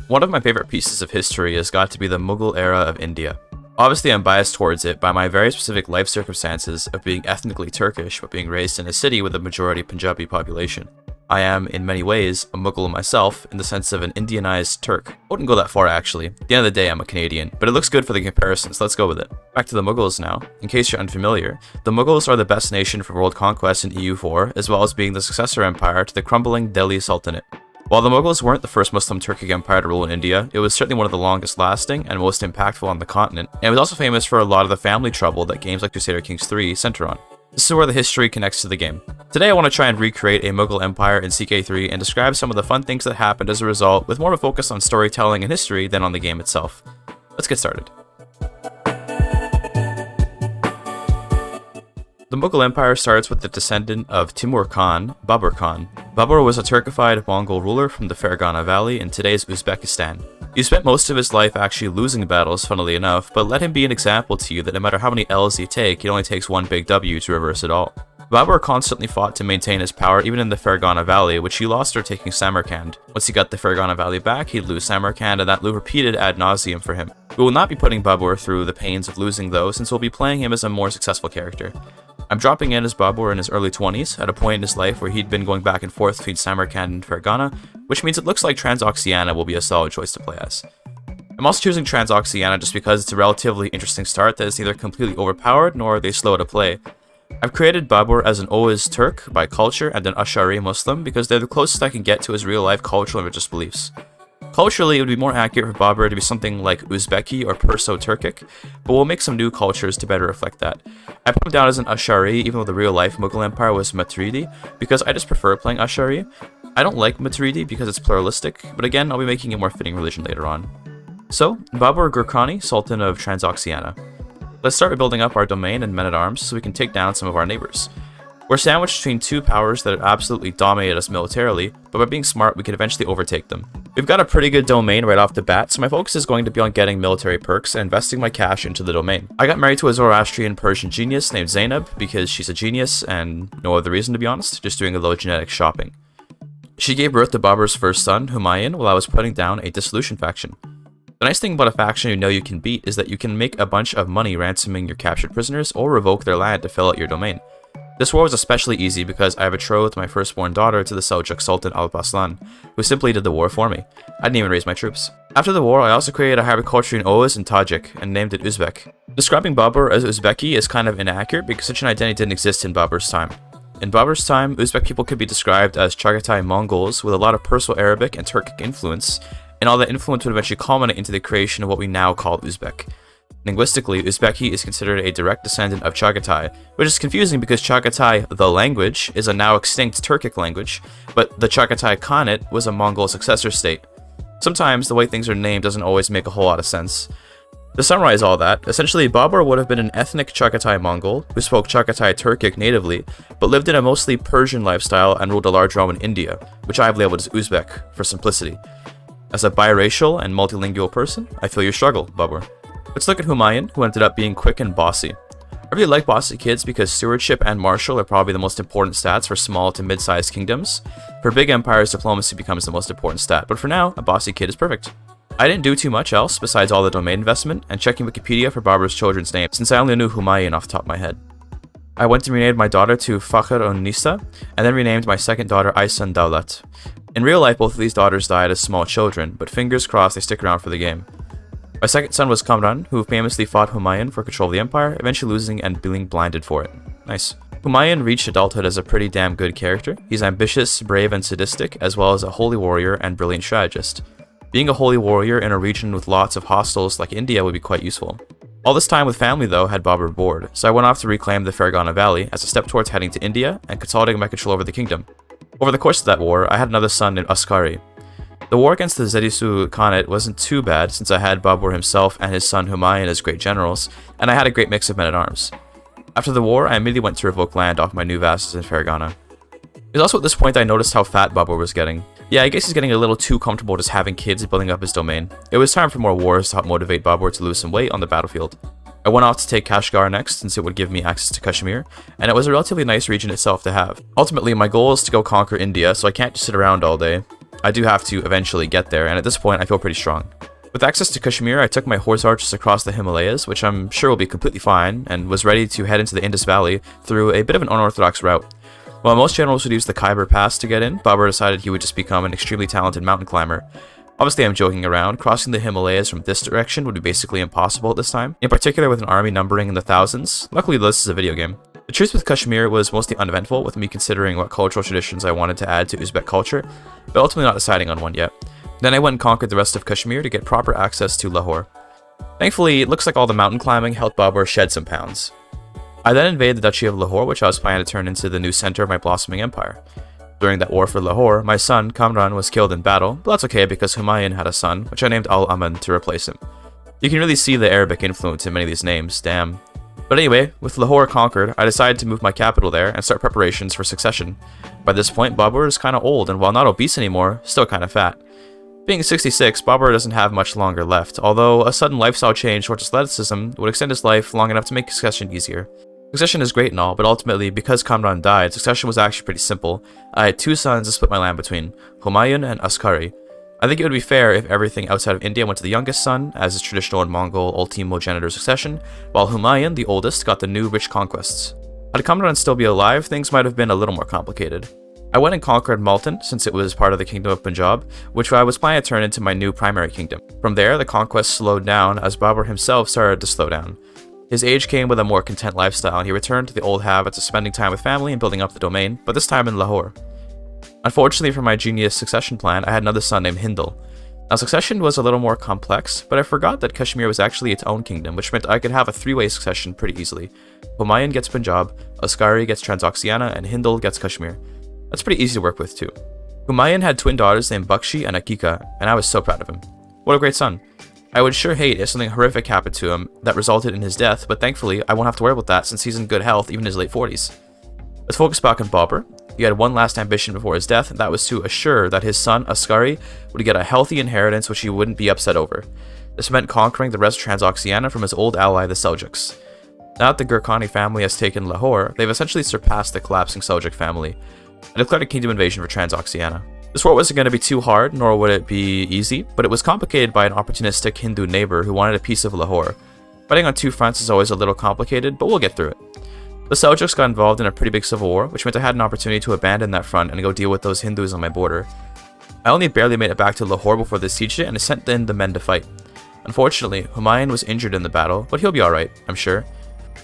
One of my favorite pieces of history has got to be the Mughal era of India. Obviously I'm biased towards it by my very specific life circumstances of being ethnically Turkish but being raised in a city with a majority Punjabi population. I am, in many ways, a Mughal myself in the sense of an Indianized Turk. I wouldn't go that far actually. At the end of the day I'm a Canadian, but it looks good for the comparison, so let's go with it. Back to the Mughals now. In case you're unfamiliar, the Mughals are the best nation for world conquest in EU4, as well as being the successor empire to the crumbling Delhi Sultanate. While the Mughals weren't the first Muslim Turkic empire to rule in India, it was certainly one of the longest lasting and most impactful on the continent, and it was also famous for a lot of the family trouble that games like Crusader Kings 3 center on. This is where the history connects to the game. Today I want to try and recreate a Mughal empire in CK3 and describe some of the fun things that happened as a result, with more of a focus on storytelling and history than on the game itself. Let's get started. The Mughal Empire starts with the descendant of Timur Khan, Babur Khan. Babur was a Turkified Mongol ruler from the Fergana Valley in today's Uzbekistan. He spent most of his life actually losing battles, funnily enough, but let him be an example to you that no matter how many L's you take, it only takes one big W to reverse it all. Babur constantly fought to maintain his power even in the Fergana Valley, which he lost after taking Samarkand. Once he got the Fergana Valley back, he'd lose Samarkand, and that loop repeated ad nauseum for him. We will not be putting Babur through the pains of losing though, since we'll be playing him as a more successful character. I'm dropping in as Babur in his early 20s, at a point in his life where he'd been going back and forth between Samarkand and Fergana, which means it looks like Transoxiana will be a solid choice to play as. I'm also choosing Transoxiana just because it's a relatively interesting start that is neither completely overpowered nor are they slow to play. I've created Babur as an Oghuz Turk by culture and an Ash'ari Muslim because they're the closest I can get to his real-life cultural and religious beliefs. Culturally, it would be more accurate for Babur to be something like Uzbeki or Perso-Turkic, but we'll make some new cultures to better reflect that. I put him down as an Ash'ari even though the real-life Mughal Empire was Maturidi, because I just prefer playing Ash'ari. I don't like Maturidi because it's pluralistic, but again, I'll be making a more fitting religion later on. So, Babur Gurkani, Sultan of Transoxiana. Let's start with building up our domain and men-at-arms so we can take down some of our neighbors. We're sandwiched between two powers that absolutely dominate us militarily, but by being smart we can eventually overtake them. We've got a pretty good domain right off the bat, so my focus is going to be on getting military perks and investing my cash into the domain. I got married to a Zoroastrian Persian genius named Zainab because she's a genius and no other reason to be honest, just doing a little genetic shopping. She gave birth to Babur's first son, Humayun, while I was putting down a dissolution faction. The nice thing about a faction you know you can beat is that you can make a bunch of money ransoming your captured prisoners or revoke their land to fill out your domain. This war was especially easy because I betrothed my firstborn daughter to the Seljuk Sultan Alparslan, who simply did the war for me. I didn't even raise my troops. After the war, I also created a hybrid culture in Oghuz and Tajik, and named it Uzbek. Describing Babur as Uzbeki is kind of inaccurate because such an identity didn't exist in Babur's time. In Babur's time, Uzbek people could be described as Chagatai Mongols with a lot of Perso-Arabic and Turkic influence, and all that influence would eventually culminate into the creation of what we now call Uzbek. Linguistically, Uzbeki is considered a direct descendant of Chagatai, which is confusing because Chagatai, the language, is a now extinct Turkic language, but the Chagatai Khanate was a Mongol successor state. Sometimes the way things are named doesn't always make a whole lot of sense. To summarize all that, essentially Babur would have been an ethnic Chagatai Mongol who spoke Chagatai Turkic natively, but lived in a mostly Persian lifestyle and ruled a large realm in India, which I've labeled as Uzbek for simplicity. As a biracial and multilingual person, I feel your struggle, Babur. Let's look at Humayun, who ended up being quick and bossy. I really like bossy kids because stewardship and martial are probably the most important stats for small to mid-sized kingdoms. For big empires, diplomacy becomes the most important stat, but for now, a bossy kid is perfect. I didn't do too much else besides all the domain investment and checking Wikipedia for Babur's children's names, since I only knew Humayun off the top of my head. I went and renamed my daughter to Fakhr-un-Nisa, and then renamed my second daughter Aysan Dawlat. In real life, both of these daughters died as small children, but fingers crossed they stick around for the game. My second son was Kamran, who famously fought Humayun for control of the empire, eventually losing and being blinded for it. Nice. Humayun reached adulthood as a pretty damn good character. He's ambitious, brave, and sadistic, as well as a holy warrior and brilliant strategist. Being a holy warrior in a region with lots of hostiles like India would be quite useful. All this time with family though had Babur bored, so I went off to reclaim the Fergana Valley as a step towards heading to India and consolidating my control over the kingdom. Over the course of that war, I had another son named Askari. The war against the Zedisu Khanate wasn't too bad since I had Babur himself and his son Humayun as great generals, and I had a great mix of men-at-arms. After the war, I immediately went to revoke land off my new vassals in Fergana. It was also at this point I noticed how fat Babur was getting. Yeah, I guess he's getting a little too comfortable just having kids and building up his domain. It was time for more wars to help motivate Babur to lose some weight on the battlefield. I went off to take Kashgar next since it would give me access to Kashmir, and it was a relatively nice region itself to have. Ultimately, my goal is to go conquer India, so I can't just sit around all day. I do have to eventually get there, and at this point I feel pretty strong. With access to Kashmir, I took my horse archers across the Himalayas, which I'm sure will be completely fine, and was ready to head into the Indus Valley through a bit of an unorthodox route. While most generals would use the Khyber Pass to get in, Babur decided he would just become an extremely talented mountain climber. Obviously, I'm joking around. Crossing the Himalayas from this direction would be basically impossible at this time, in particular with an army numbering in the thousands. Luckily, this is a video game. The truce with Kashmir was mostly uneventful, with me considering what cultural traditions I wanted to add to Uzbek culture, but ultimately not deciding on one yet. Then I went and conquered the rest of Kashmir to get proper access to Lahore. Thankfully, it looks like all the mountain climbing helped Babur shed some pounds. I then invaded the Duchy of Lahore, which I was planning to turn into the new center of my blossoming empire. During that war for Lahore, my son, Kamran, was killed in battle, but that's okay because Humayun had a son, which I named Al-Aman to replace him. You can really see the Arabic influence in many of these names, damn. But anyway, with Lahore conquered, I decided to move my capital there and start preparations for succession. By this point, Babur is kinda old, and while not obese anymore, still kinda fat. Being 66, Babur doesn't have much longer left, although a sudden lifestyle change towards athleticism would extend his life long enough to make succession easier. Succession is great and all, but ultimately, because Kamran died, succession was actually pretty simple. I had two sons to split my land between, Humayun and Askari. I think it would be fair if everything outside of India went to the youngest son, as is traditional in Mongol ultimogenitor succession, while Humayun, the oldest, got the new rich conquests. Had Kamran still be alive, things might have been a little more complicated. I went and conquered Multan, since it was part of the Kingdom of Punjab, which I was planning to turn into my new primary kingdom. From there, the conquest slowed down as Babur himself started to slow down. His age came with a more content lifestyle, and he returned to the old habits of spending time with family and building up the domain, but this time in Lahore. Unfortunately for my genius succession plan, I had another son named Hindal. Now succession was a little more complex, but I forgot that Kashmir was actually its own kingdom, which meant I could have a three-way succession pretty easily. Humayun gets Punjab, Askari gets Transoxiana, and Hindal gets Kashmir. That's pretty easy to work with too. Humayun had twin daughters named Bakshi and Akika, and I was so proud of him. What a great son. I would sure hate if something horrific happened to him that resulted in his death, but thankfully I won't have to worry about that since he's in good health even in his late 40s. Let's focus back on Babur. He had one last ambition before his death, and that was to assure that his son Askari would get a healthy inheritance which he wouldn't be upset over. This meant conquering the rest of Transoxiana from his old ally the Seljuks. Now that the Gurkani family has taken Lahore, they've essentially surpassed the collapsing Seljuk family, and declared a kingdom invasion for Transoxiana. This war wasn't going to be too hard, nor would it be easy, but it was complicated by an opportunistic Hindu neighbor who wanted a piece of Lahore. Fighting on two fronts is always a little complicated, but we'll get through it. The Seljuks got involved in a pretty big civil war, which meant I had an opportunity to abandon that front and go deal with those Hindus on my border. I only barely made it back to Lahore before they sieged it, and I sent in the men to fight. Unfortunately, Humayun was injured in the battle, but he'll be alright, I'm sure.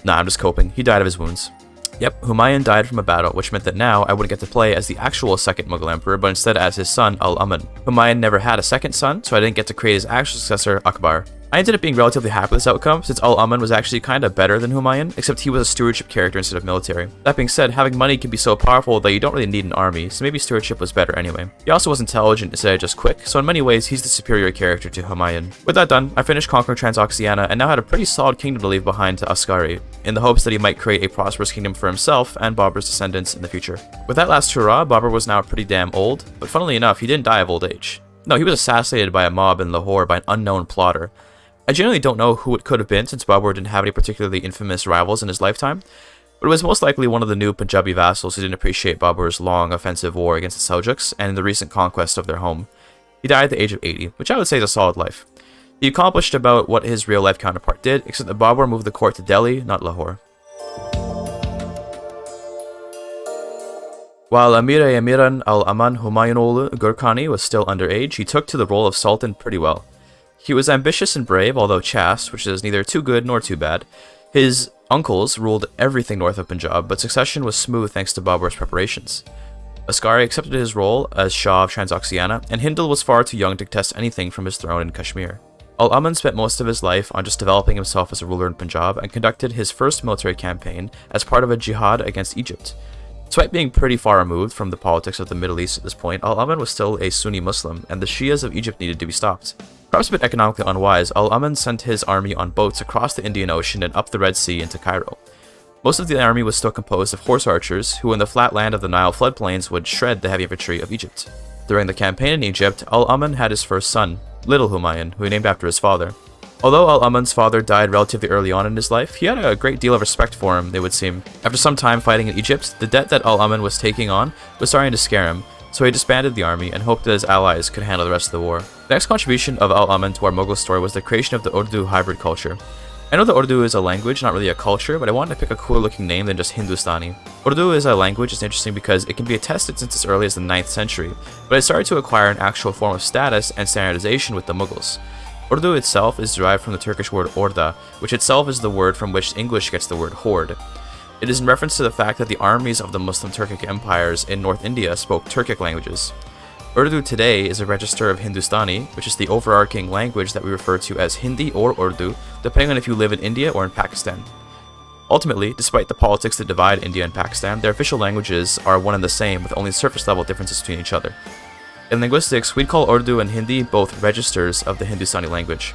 Nah, I'm just coping. He died of his wounds. Yep, Humayun died from a battle, which meant that now I wouldn't get to play as the actual second Mughal emperor, but instead as his son, Al-Aman. Humayun never had a second son, so I didn't get to create his actual successor, Akbar. I ended up being relatively happy with this outcome, since Al-Aman was actually kinda better than Humayun, except he was a stewardship character instead of military. That being said, having money can be so powerful that you don't really need an army, so maybe stewardship was better anyway. He also was intelligent instead of just quick, so in many ways he's the superior character to Humayun. With that done, I finished conquering Transoxiana and now had a pretty solid kingdom to leave behind to Askari, in the hopes that he might create a prosperous kingdom for himself and Babur's descendants in the future. With that last hurrah, Babur was now pretty damn old, but funnily enough, he didn't die of old age. No, he was assassinated by a mob in Lahore by an unknown plotter. I generally don't know who it could have been since Babur didn't have any particularly infamous rivals in his lifetime, but it was most likely one of the new Punjabi vassals who didn't appreciate Babur's long offensive war against the Seljuks and the recent conquest of their home. He died at the age of 80, which I would say is a solid life. He accomplished about what his real-life counterpart did, except that Babur moved the court to Delhi, not Lahore. While Emiran Al-Aman Gurkani was still underage, he took to the role of Sultan pretty well. He was ambitious and brave, although chaste, which is neither too good nor too bad. His uncles ruled everything north of Punjab, but succession was smooth thanks to Babur's preparations. Askari accepted his role as Shah of Transoxiana, and Hindal was far too young to contest anything from his throne in Kashmir. Al-Aman spent most of his life on just developing himself as a ruler in Punjab and conducted his first military campaign as part of a jihad against Egypt. Despite being pretty far removed from the politics of the Middle East at this point, Al-Aman was still a Sunni Muslim, and the Shias of Egypt needed to be stopped. Perhaps a bit economically unwise, Al-Aman sent his army on boats across the Indian Ocean and up the Red Sea into Cairo. Most of the army was still composed of horse archers, who in the flat land of the Nile floodplains would shred the heavy infantry of Egypt. During the campaign in Egypt, Al-Aman had his first son, Little Humayun, who he named after his father. Although Al-Aman's father died relatively early on in his life, he had a great deal of respect for him, it would seem. After some time fighting in Egypt, the debt that Al-Aman was taking on was starting to scare him, so he disbanded the army and hoped that his allies could handle the rest of the war. The next contribution of Al-Aman to our Mughal story was the creation of the Urdu hybrid culture. I know that Urdu is a language, not really a culture, but I wanted to pick a cooler looking name than just Hindustani. Urdu as a language is interesting because it can be attested since as early as the 9th century, but it started to acquire an actual form of status and standardization with the Mughals. Urdu itself is derived from the Turkish word orda, which itself is the word from which English gets the word horde. It is in reference to the fact that the armies of the Muslim Turkic empires in North India spoke Turkic languages. Urdu today is a register of Hindustani, which is the overarching language that we refer to as Hindi or Urdu, depending on if you live in India or in Pakistan. Ultimately, despite the politics that divide India and Pakistan, their official languages are one and the same, with only surface level differences between each other. In linguistics, we'd call Urdu and Hindi both registers of the Hindustani language.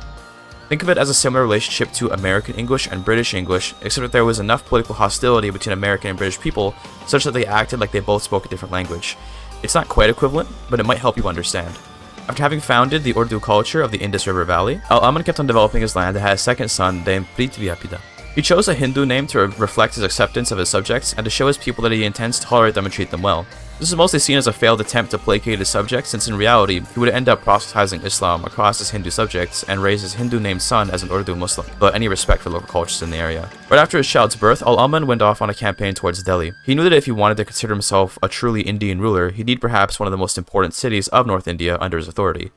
Think of it as a similar relationship to American English and British English, except that there was enough political hostility between American and British people such that they acted like they both spoke a different language. It's not quite equivalent, but it might help you understand. After having founded the Urdu culture of the Indus River Valley, Al-Aman kept on developing his land and had a second son named Prithvyapida. He chose a Hindu name to reflect his acceptance of his subjects and to show his people that he intends to tolerate them and treat them well. This is mostly seen as a failed attempt to placate his subjects, since in reality, he would end up proselytizing Islam across his Hindu subjects and raise his Hindu-named son as an Urdu Muslim, without any respect for local cultures in the area. Right after his child's birth, Al-Aman went off on a campaign towards Delhi. He knew that if he wanted to consider himself a truly Indian ruler, he'd need perhaps one of the most important cities of North India under his authority.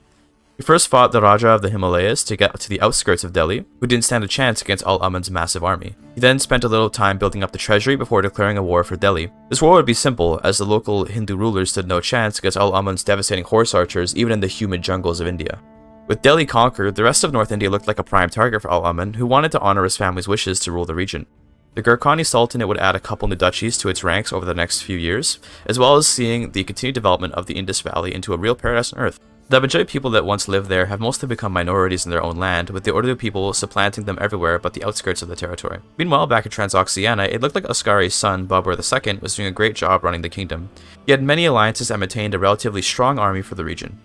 He first fought the Raja of the Himalayas to get to the outskirts of Delhi, who didn't stand a chance against Al-Aman's massive army. He then spent a little time building up the treasury before declaring a war for Delhi. This war would be simple, as the local Hindu rulers stood no chance against Al-Aman's devastating horse archers even in the humid jungles of India. With Delhi conquered, the rest of North India looked like a prime target for Al-Aman, who wanted to honor his family's wishes to rule the region. The Gurkani Sultanate would add a couple new duchies to its ranks over the next few years, as well as seeing the continued development of the Indus Valley into a real paradise on earth. The Majority people that once lived there have mostly become minorities in their own land, with the Urdu people supplanting them everywhere but the outskirts of the territory. Meanwhile, back in Transoxiana, it looked like Ascari's son, Babur II, was doing a great job running the kingdom. He had many alliances and maintained a relatively strong army for the region.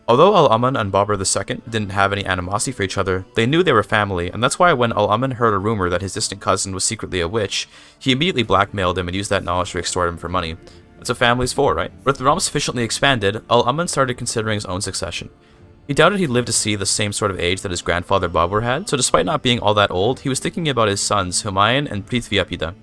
Although Al-Aman and Babur II didn't have any animosity for each other, they knew they were family, and that's why when Al-Aman heard a rumor that his distant cousin was secretly a witch, he immediately blackmailed him and used that knowledge to extort him for money. That's what family's for, right? With the realm sufficiently expanded, Al-Aman started considering his own succession. He doubted he'd live to see the same sort of age that his grandfather Babur had, so despite not being all that old, he was thinking about his sons Humayun and Prithvyapida.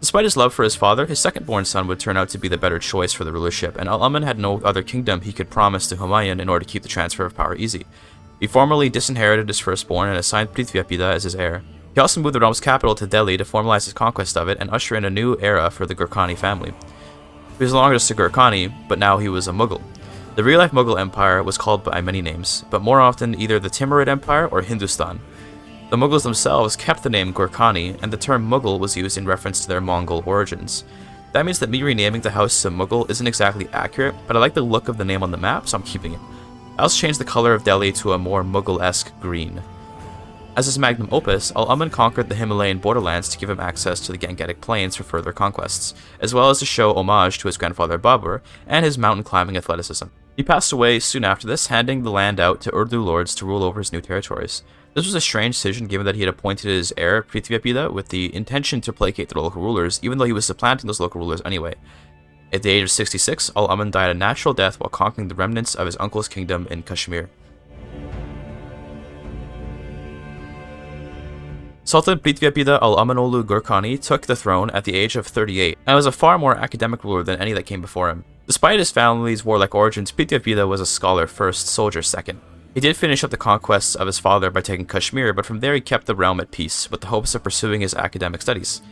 Despite his love for his father, his second-born son would turn out to be the better choice for the rulership, and Al-Aman had no other kingdom he could promise to Humayun in order to keep the transfer of power easy. He formally disinherited his firstborn and assigned Prithvyapida as his heir. He also moved the realm's capital to Delhi to formalize his conquest of it and usher in a new era for the Gurkani family. He was no longer just a Gurkani, but now he was a Mughal. The real-life Mughal Empire was called by many names, but more often either the Timurid Empire or Hindustan. The Mughals themselves kept the name Gurkani, and the term Mughal was used in reference to their Mongol origins. That means that me renaming the house to Mughal isn't exactly accurate, but I like the look of the name on the map, so I'm keeping it. I also changed the color of Delhi to a more Mughal-esque green. As his magnum opus, Al-Aman conquered the Himalayan borderlands to give him access to the Gangetic Plains for further conquests, as well as to show homage to his grandfather Babur and his mountain climbing athleticism. He passed away soon after this, handing the land out to Urdu lords to rule over his new territories. This was a strange decision given that he had appointed his heir Prithvyapida with the intention to placate the local rulers, even though he was supplanting those local rulers anyway. At the age of 66, Al-Aman died a natural death while conquering the remnants of his uncle's kingdom in Kashmir. Sultan Prithvyapida Al-Amanolu Gurkani took the throne at the age of 38, and was a far more academic ruler than any that came before him. Despite his family's warlike origins, Prithvyapida was a scholar first, soldier second. He did finish up the conquests of his father by taking Kashmir, but from there he kept the realm at peace, with the hopes of pursuing his academic studies.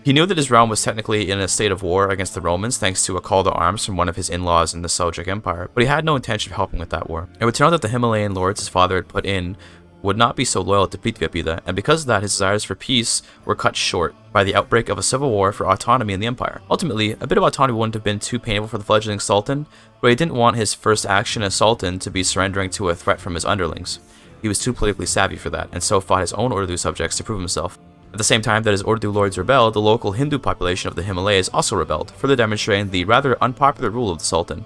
He knew that his realm was technically in a state of war against the Romans thanks to a call to arms from one of his in-laws in the Seljuk Empire, but he had no intention of helping with that war. It would turn out that the Himalayan lords his father had put in would not be so loyal to Prithvyapida, and because of that his desires for peace were cut short by the outbreak of a civil war for autonomy in the empire. Ultimately, a bit of autonomy wouldn't have been too painful for the fledgling sultan, but he didn't want his first action as sultan to be surrendering to a threat from his underlings. He was too politically savvy for that, and so fought his own Urdu subjects to prove himself. At the same time that his Urdu lords rebelled, the local Hindu population of the Himalayas also rebelled, further demonstrating the rather unpopular rule of the sultan.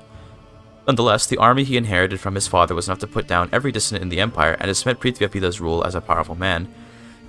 Nonetheless, the army he inherited from his father was enough to put down every dissident in the empire and to cement Prithvyapida's rule as a powerful man.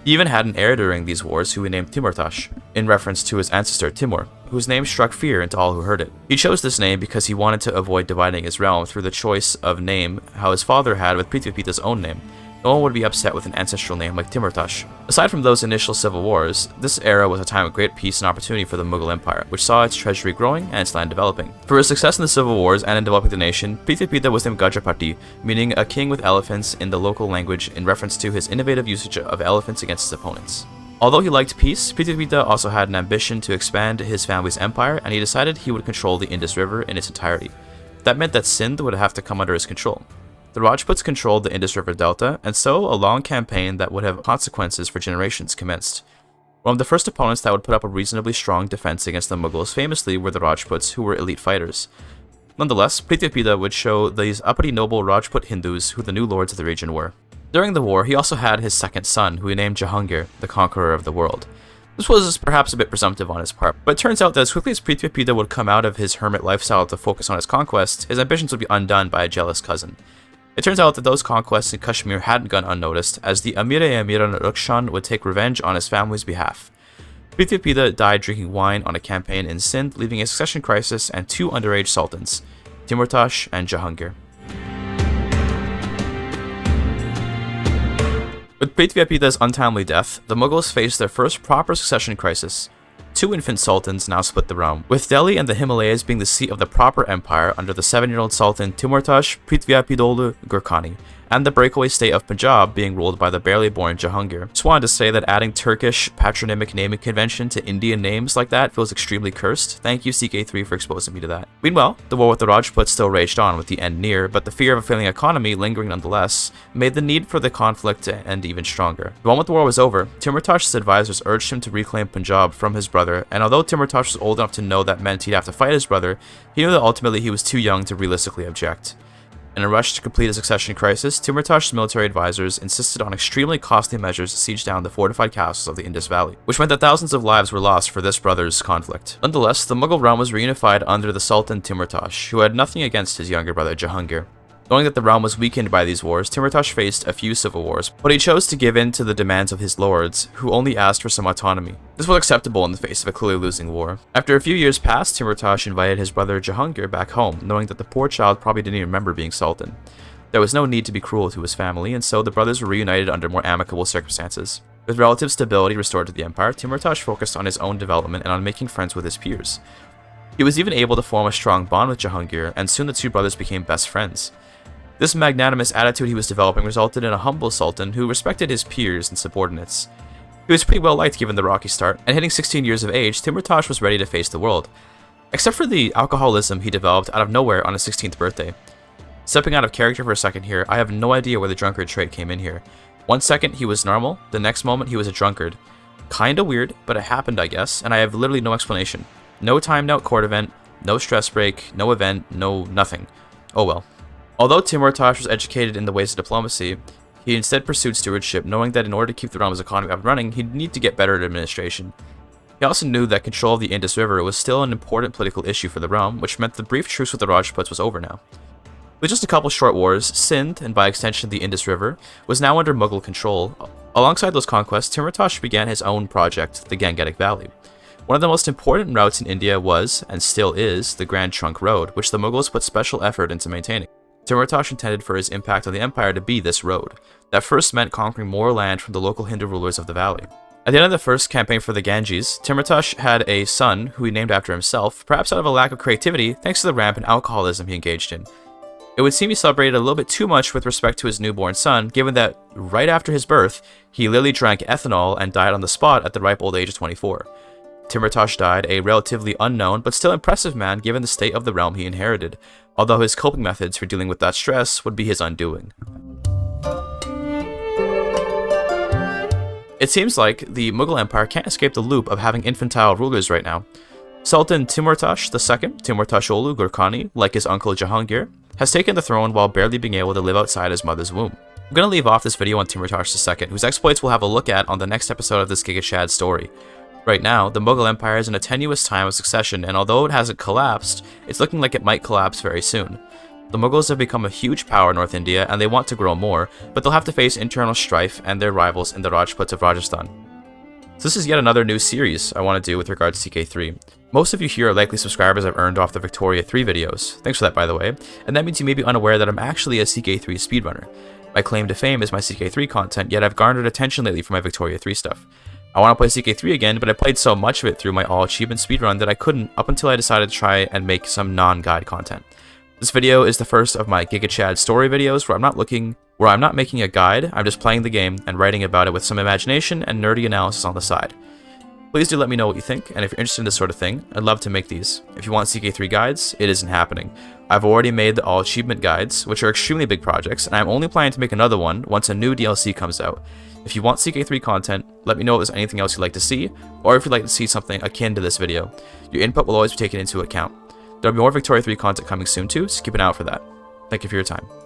He even had an heir during these wars who he named Timurtash, in reference to his ancestor Timur, whose name struck fear into all who heard it. He chose this name because he wanted to avoid dividing his realm through the choice of name how his father had with Prithvyapida's own name. No one would be upset with an ancestral name like Timurtash. Aside from those initial civil wars, this era was a time of great peace and opportunity for the Mughal Empire, which saw its treasury growing and its land developing. For his success in the civil wars and in developing the nation, Prithvyapida was named Gajapati, meaning a king with elephants in the local language in reference to his innovative usage of elephants against his opponents. Although he liked peace, Prithvyapida also had an ambition to expand his family's empire, and he decided he would control the Indus River in its entirety. That meant that Sindh would have to come under his control. The Rajputs controlled the Indus River Delta, and so a long campaign that would have consequences for generations commenced. One of the first opponents that would put up a reasonably strong defense against the Mughals famously were the Rajputs, who were elite fighters. Nonetheless, Prithvyapida would show these uppity noble Rajput Hindus who the new lords of the region were. During the war, he also had his second son, who he named Jahangir, the conqueror of the world. This was perhaps a bit presumptive on his part, but it turns out that as quickly as Prithvyapida would come out of his hermit lifestyle to focus on his conquest, his ambitions would be undone by a jealous cousin. It turns out that those conquests in Kashmir hadn't gone unnoticed, as the Amir-e-Amiran Rukshan would take revenge on his family's behalf. Prithvyapida died drinking wine on a campaign in Sindh, leaving a succession crisis and two underage sultans, Timurtash and Jahangir. With Prithvyapida's untimely death, the Mughals faced their first proper succession crisis. Two infant sultans now split the realm, with Delhi and the Himalayas being the seat of the proper empire under the 7-year-old Sultan Timurtash Prithvyapidolu Gurkani, and the breakaway state of Punjab being ruled by the barely born Jahangir. Just wanted to say that adding Turkish patronymic naming convention to Indian names like that feels extremely cursed. Thank you CK3 for exposing me to that. Meanwhile, the war with the Rajputs still raged on with the end near, but the fear of a failing economy lingering nonetheless made the need for the conflict to end even stronger. The moment the war was over, Timurtash's advisors urged him to reclaim Punjab from his brother, and although Timurtash was old enough to know that meant he'd have to fight his brother, he knew that ultimately he was too young to realistically object. In a rush to complete a succession crisis, Timurtash's military advisors insisted on extremely costly measures to siege down the fortified castles of the Indus Valley, which meant that thousands of lives were lost for this brother's conflict. Nonetheless, the Mughal realm was reunified under the Sultan Timurtash, who had nothing against his younger brother Jahangir. Knowing that the realm was weakened by these wars, Timurtash faced a few civil wars, but he chose to give in to the demands of his lords, who only asked for some autonomy. This was acceptable in the face of a clearly losing war. After a few years passed, Timurtash invited his brother Jahangir back home, knowing that the poor child probably didn't even remember being sultan. There was no need to be cruel to his family, and so the brothers were reunited under more amicable circumstances. With relative stability restored to the empire, Timurtash focused on his own development and on making friends with his peers. He was even able to form a strong bond with Jahangir, and soon the two brothers became best friends. This magnanimous attitude he was developing resulted in a humble sultan who respected his peers and subordinates. He was pretty well liked given the rocky start, and hitting 16 years of age, Timurtash was ready to face the world. Except for the alcoholism he developed out of nowhere on his 16th birthday. Stepping out of character for a second here, I have no idea where the drunkard trait came in here. One second he was normal, the next moment he was a drunkard. Kinda weird, but it happened I guess, and I have literally no explanation. No timed out court event, no stress break, no event, no nothing. Oh well. Although Timurtash was educated in the ways of diplomacy, he instead pursued stewardship, knowing that in order to keep the realm's economy up and running, he'd need to get better at administration. He also knew that control of the Indus River was still an important political issue for the realm, which meant the brief truce with the Rajputs was over now. With just a couple short wars, Sindh, and by extension the Indus River, was now under Mughal control. Alongside those conquests, Timurtash began his own project, the Gangetic Valley. One of the most important routes in India was, and still is, the Grand Trunk Road, which the Mughals put special effort into maintaining. Timurtash intended for his impact on the empire to be this road. That first meant conquering more land from the local Hindu rulers of the valley. At the end of the first campaign for the Ganges, Timurtash had a son who he named after himself, perhaps out of a lack of creativity thanks to the rampant alcoholism he engaged in. It would seem he celebrated a little bit too much with respect to his newborn son, given that right after his birth, he literally drank ethanol and died on the spot at the ripe old age of 24. Timurtash died a relatively unknown but still impressive man given the state of the realm he inherited, although his coping methods for dealing with that stress would be his undoing. It seems like the Mughal Empire can't escape the loop of having infantile rulers right now. Sultan Timurtash II, Timurtasholu Gurkani, like his uncle Jahangir, has taken the throne while barely being able to live outside his mother's womb. I'm going to leave off this video on Timurtash II, whose exploits we'll have a look at on the next episode of this Gigachad story. Right now, the Mughal Empire is in a tenuous time of succession, and although it hasn't collapsed, it's looking like it might collapse very soon. The Mughals have become a huge power in North India and they want to grow more, but they'll have to face internal strife and their rivals in the Rajputs of Rajasthan. So this is yet another new series I want to do with regards to CK3. Most of you here are likely subscribers I've earned off the Victoria 3 videos, thanks for that by the way, and that means you may be unaware that I'm actually a CK3 speedrunner. My claim to fame is my CK3 content, yet I've garnered attention lately for my Victoria 3 stuff. I want to play CK3 again, but I played so much of it through my all achievement speedrun that I couldn't up until I decided to try and make some non-guide content. This video is the first of my Gigachad Story videos where I'm not making a guide, I'm just playing the game and writing about it with some imagination and nerdy analysis on the side. Please do let me know what you think, and if you're interested in this sort of thing, I'd love to make these. If you want CK3 guides, it isn't happening. I've already made the all achievement guides, which are extremely big projects, and I'm only planning to make another one once a new DLC comes out. If you want CK3 content, let me know if there's anything else you'd like to see, or if you'd like to see something akin to this video. Your input will always be taken into account. There'll be more Victoria 3 content coming soon too, so keep an eye out for that. Thank you for your time.